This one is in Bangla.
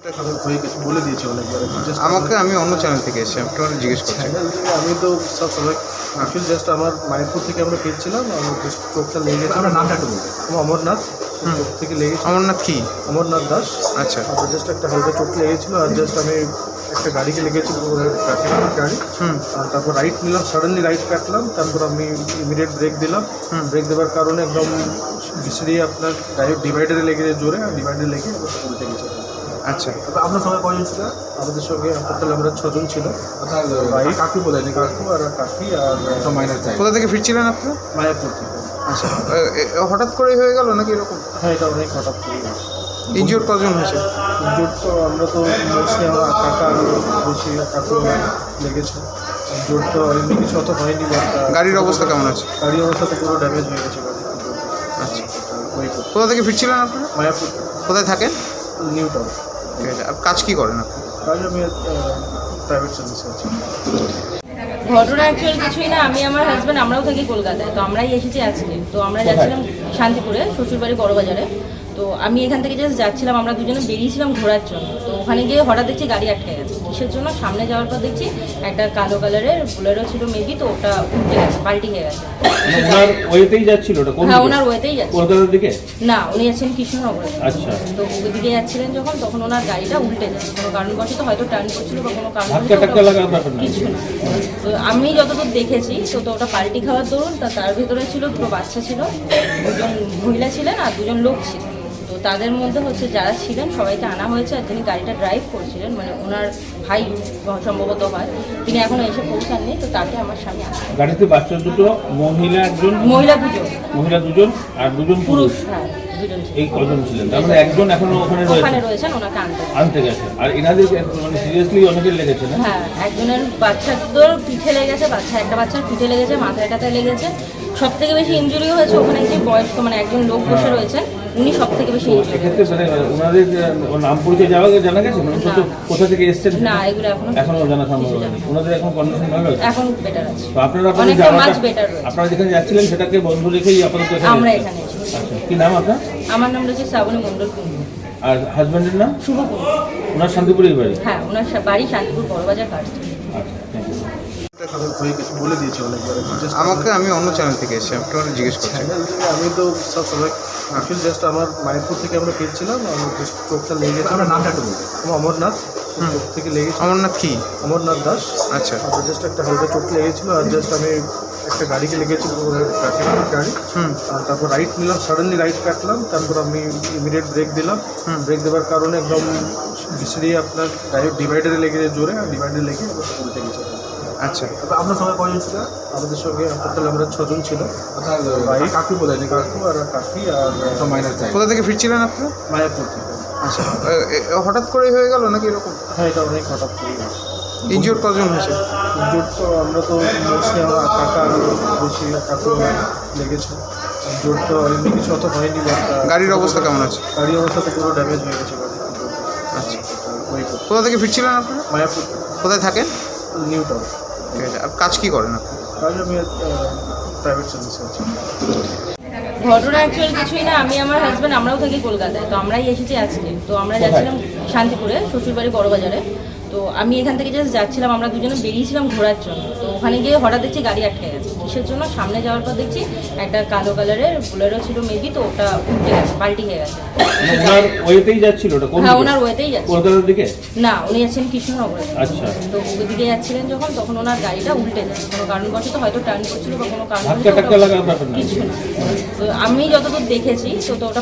আমি হয়ে গেছে বলে দিয়েছি অনেকবার। আমাকে আমি অন্য চ্যানেল থেকে এসেছি, আমাকে মানে জিজ্ঞেস করছি। চ্যানেল থেকে আমি তো সব সময় অ্যাকচুয়ালি জাস্ট আমার মায়াপুর থেকে আমরা ফিরছিলাম, আমার জাস্ট চোখটা লেগে গেছে। আপনার নামটা একটু বলবেন। আমার অমরনাথ, চোখ থেকে লেগেছে। অমরনাথ কি? অমরনাথ দাস। আচ্ছা। আমার জাস্ট একটা হালকা চোট লেগেছিলো, আর জাস্ট আমি একটা গাড়িকে লেগেছি, ট্রাফিক গাড়ি। আর তারপর রাইট নিলাম, সাডেনলি রাইট কাটলাম, তারপর আমি ইমিডিয়েট ব্রেক দিলাম। ব্রেক দেওয়ার কারণে একদম বিছড়িয়ে আপনার ডাইরেক্ট ডিভাইডারে লেগে জোরে, আর ডিভাইডারে লেগে উল্টে গেছে। আচ্ছা, আপনার সঙ্গে কয়জন ছিল? আমাদের সঙ্গে টোটাল আমরা 6 জন ছিল। আপনার ভাই, কাকু বলেন, কাকু আর কাকি আর সব মাইনার চাই। কোথা থেকে ফিরছিলেন আপনি? মায়াপুর থেকে। আচ্ছা, হঠাৎ করে হয়ে গেল নাকি এরকম? হ্যাঁ, এটা অনেক হঠাৎ করে। ইনজিওর কজন হয়েছে? জোট তো আমরা তো মোস্টলি আমার কাকা আর বেশি কাকু লেগেছে। জোট তো এমনি কিছু অত হয়নি। গাড়ির অবস্থা কেমন আছে? গাড়ির অবস্থা তো পুরো ড্যামেজ হয়ে গেছে গাড়ি। আচ্ছা, ওই কোথা থেকে ফিরছিলেন আপনারা? মায়াপুর, কোথায় থাকেন? New town. ঠিক আছে, আর কাজ কী করেন আপনি? কাজ আমি প্রাইভেট সার্ভিসে আছি। ঘটনা অ্যাকচুয়ালি কিছুই না, আমি আমার হাজব্যান্ড আমরাও থাকি কলকাতায়, তো আমরাই এসেছি আজকে। তো আমরা যাচ্ছিলাম শান্তিপুরে, শ্বশুরবাড়ি বড়বাজারে। তো আমি এখান থেকে জাস্ট যাচ্ছিলাম, আমরা দুজনে বেরিয়েছিলাম ঘোরার জন্য। তো ওখানে গিয়ে হঠাৎ দেখছি গাড়ি আটকে গেছে। কিসের জন্য সামনে যাওয়ার পর দেখছি একটা কালো কালারের বুলেরো ছিল মেবি, তো ওটা উল্টে গেছে, পাল্টি হয়ে গেছে। ওনার ওয়েতেই যাচ্ছিল ওটা? হ্যাঁ, ওনার ওয়েতেই যাচ্ছে। কলকাতার দিকে? না, উনি যাচ্ছেন কৃষ্ণনগরে। আচ্ছা। তো ওদিকে যাচ্ছিলেন যখন, তখন ওনার গাড়িটা উল্টে যায় কোনো কারণবশত, হয়তো টার্ন করছিল বা কোনো ধাক্কা টাক্কা লাগা ব্যাপার না? কিছু না। তো আমি যতদূর দেখেছি, তো ওটা পাল্টি খাওয়ার দরুন তার ভিতরে ছিল দুটো বাচ্চা ছিল, দুজন মহিলা ছিলেন আর দুজন লোক ছিলেন। তো তাদের মধ্যে হচ্ছে যারা ছিলেন সবাইকে আনা হয়েছে, আর যিনি গাড়িটা ড্রাইভ করছিলেন মানে ওনার ভাই সম্ভবত হয়, তিনি এখনো এসে পৌঁছাননি। তো তাকে আমার স্বামী আসে। গাড়িতে বাচ্চা দুটো, মহিলা একজন, মহিলা দুজন আর দুজন পুরুষ। হ্যাঁ, দুজন ছিলেন। এই কজন ছিলেন? তার মানে একজন এখনো ওখানে রয়েছেন, ওনাকে আনতে গেছে। আর এনাদের মানে সিরিয়াসলি অনেকের লেগেছে না? হ্যাঁ, একজনের বাচ্চাদের পিঠে লেগেছে, একটা বাচ্চার পিঠে লেগেছে, মাথায় টাথায় লেগেছে। সব থেকে বেশি ইনজুরি হয়েছে ওখানে যে বয়স্ক মানে একজন লোক বসে রয়েছেন, উনি সব থেকে বেশি ইনজুরি। এক্ষেত্রে মানে ওনাদের নাম পরিচয় জানা গেছে? মানে কোথা থেকে এসছেন? না, এগুলো এখনো জানা সম্ভব হয়নি। ওনাদের এখন কন্ডিশন ভালো আছে? এখন বেটার আছে। তো আপনারা অনেকটা মাছ বেটার রয়েছে। আপনারা যেখানে যাচ্ছিলেন সেটাকে বন্ধ রেখেই আপাতত আমরা এখানে এসেছি। আচ্ছা, কি নাম আপনার? আমার নাম রয়েছে শ্রাবণী মণ্ডল কুণ্ডু। আর হাজব্যান্ডের নাম? শুভ কুণ্ডু। ওনার শান্তিপুরেই বাড়ি? হ্যাঁ, ওনার বাড়ি শান্তিপুর বড়বাজার কাজ। আচ্ছা, থ্যাংক ইউ। আমি হয়ে গেছে বলে দিয়েছি অনেকবার। আমাকে আমি অন্য চ্যানেল থেকে এসেছি, আমাকে মানে জিজ্ঞেস করছি। চ্যানেল থেকে আমি তো সব সময় অ্যাকচুয়ালি জাস্ট আমার মায়াপুর থেকে আমরা ফিরছিলাম, আমার জাস্ট চোখটা লেগে গেছে। আপনার নামটা একটু বলবেন। আমার অমরনাথ, চোখ থেকে লেগেছে। অমরনাথ কি? অমরনাথ দাস। আচ্ছা। আমার জাস্ট একটা হালকা চোট লেগেছিলো, আর জাস্ট আমি একটা গাড়িকে লেগেছি, ট্রাফিক গাড়ি। আর তারপর রাইট নিলাম, সাডেনলি রাইট কাটলাম, তারপর আমি ইমিডিয়েট ব্রেক দিলাম। ব্রেক দেওয়ার কারণে একদম বিছড়িয়ে আপনার ডাইরেক্ট ডিভাইডারে লেগে জোরে, আর ডিভাইডারে লেগে উল্টে গেছে। আচ্ছা, আপনার সঙ্গে কয়জন ছিল? আমাদের সঙ্গে টোটাল আমরা 6 জন ছিল। আপনার ভাই, কাকু বলেন, কাকু আর কাকি আর সব মাইনার চাই। কোথা থেকে ফিরছিলেন আপনি? মায়াপুর থেকে। আচ্ছা, হঠাৎ করে হয়ে গেল নাকি এরকম? হ্যাঁ, এটা অনেক হঠাৎ করে। ইনজিওর কজন হয়েছে? জোট তো আমরা তো মোস্টলি আমার কাকা আর বেশি কাকু লেগেছে। জোট তো এমনি কিছু অত হয়নি। গাড়ির অবস্থা কেমন আছে? গাড়ির অবস্থা তো পুরো ড্যামেজ হয়ে গেছে গাড়ি। আচ্ছা, ওই কোথা থেকে ফিরছিলেন আপনারা? মায়াপুর, কোথায় থাকেন? New town. ঠিক আছে, আর কাজ কী করেন আপনি? কাজ আমি প্রাইভেট সার্ভিসে আছি। ঘটনা অ্যাকচুয়ালি কিছুই না, আমি আমার হাজব্যান্ড আমরাও থাকি কলকাতায়, তো আমরাই এসেছি আজকে। তো আমরা যাচ্ছিলাম শান্তিপুরে, শ্বশুরবাড়ি বড়বাজারে। তো আমি এখান থেকে জাস্ট যাচ্ছিলাম, আমরা দুজনে বেরিয়েছিলাম ঘোরার জন্য। তো ওখানে গিয়ে হঠাৎ দেখছি গাড়ি আটকে গেছে। কিসের জন্য সামনে যাওয়ার পর দেখছি একটা কালো কালারের বুলেরো ছিল মেবি, তো ওটা উল্টে গেছে, পাল্টি হয়ে গেছে। ওনার ওয়েতেই যাচ্ছিল ওটা? হ্যাঁ, ওনার ওয়েতেই যাচ্ছে। কলকাতার দিকে? না, উনি যাচ্ছেন কৃষ্ণনগরে। আচ্ছা। তো ওদিকে যাচ্ছিলেন যখন, তখন ওনার গাড়িটা উল্টে যায় কোনো কারণবশত, হয়তো টার্ন করছিল বা কোনো ধাক্কা টাক্কা লাগা ব্যাপার না? কিছু না। তো আমি যতদূর দেখেছি, তো ওটা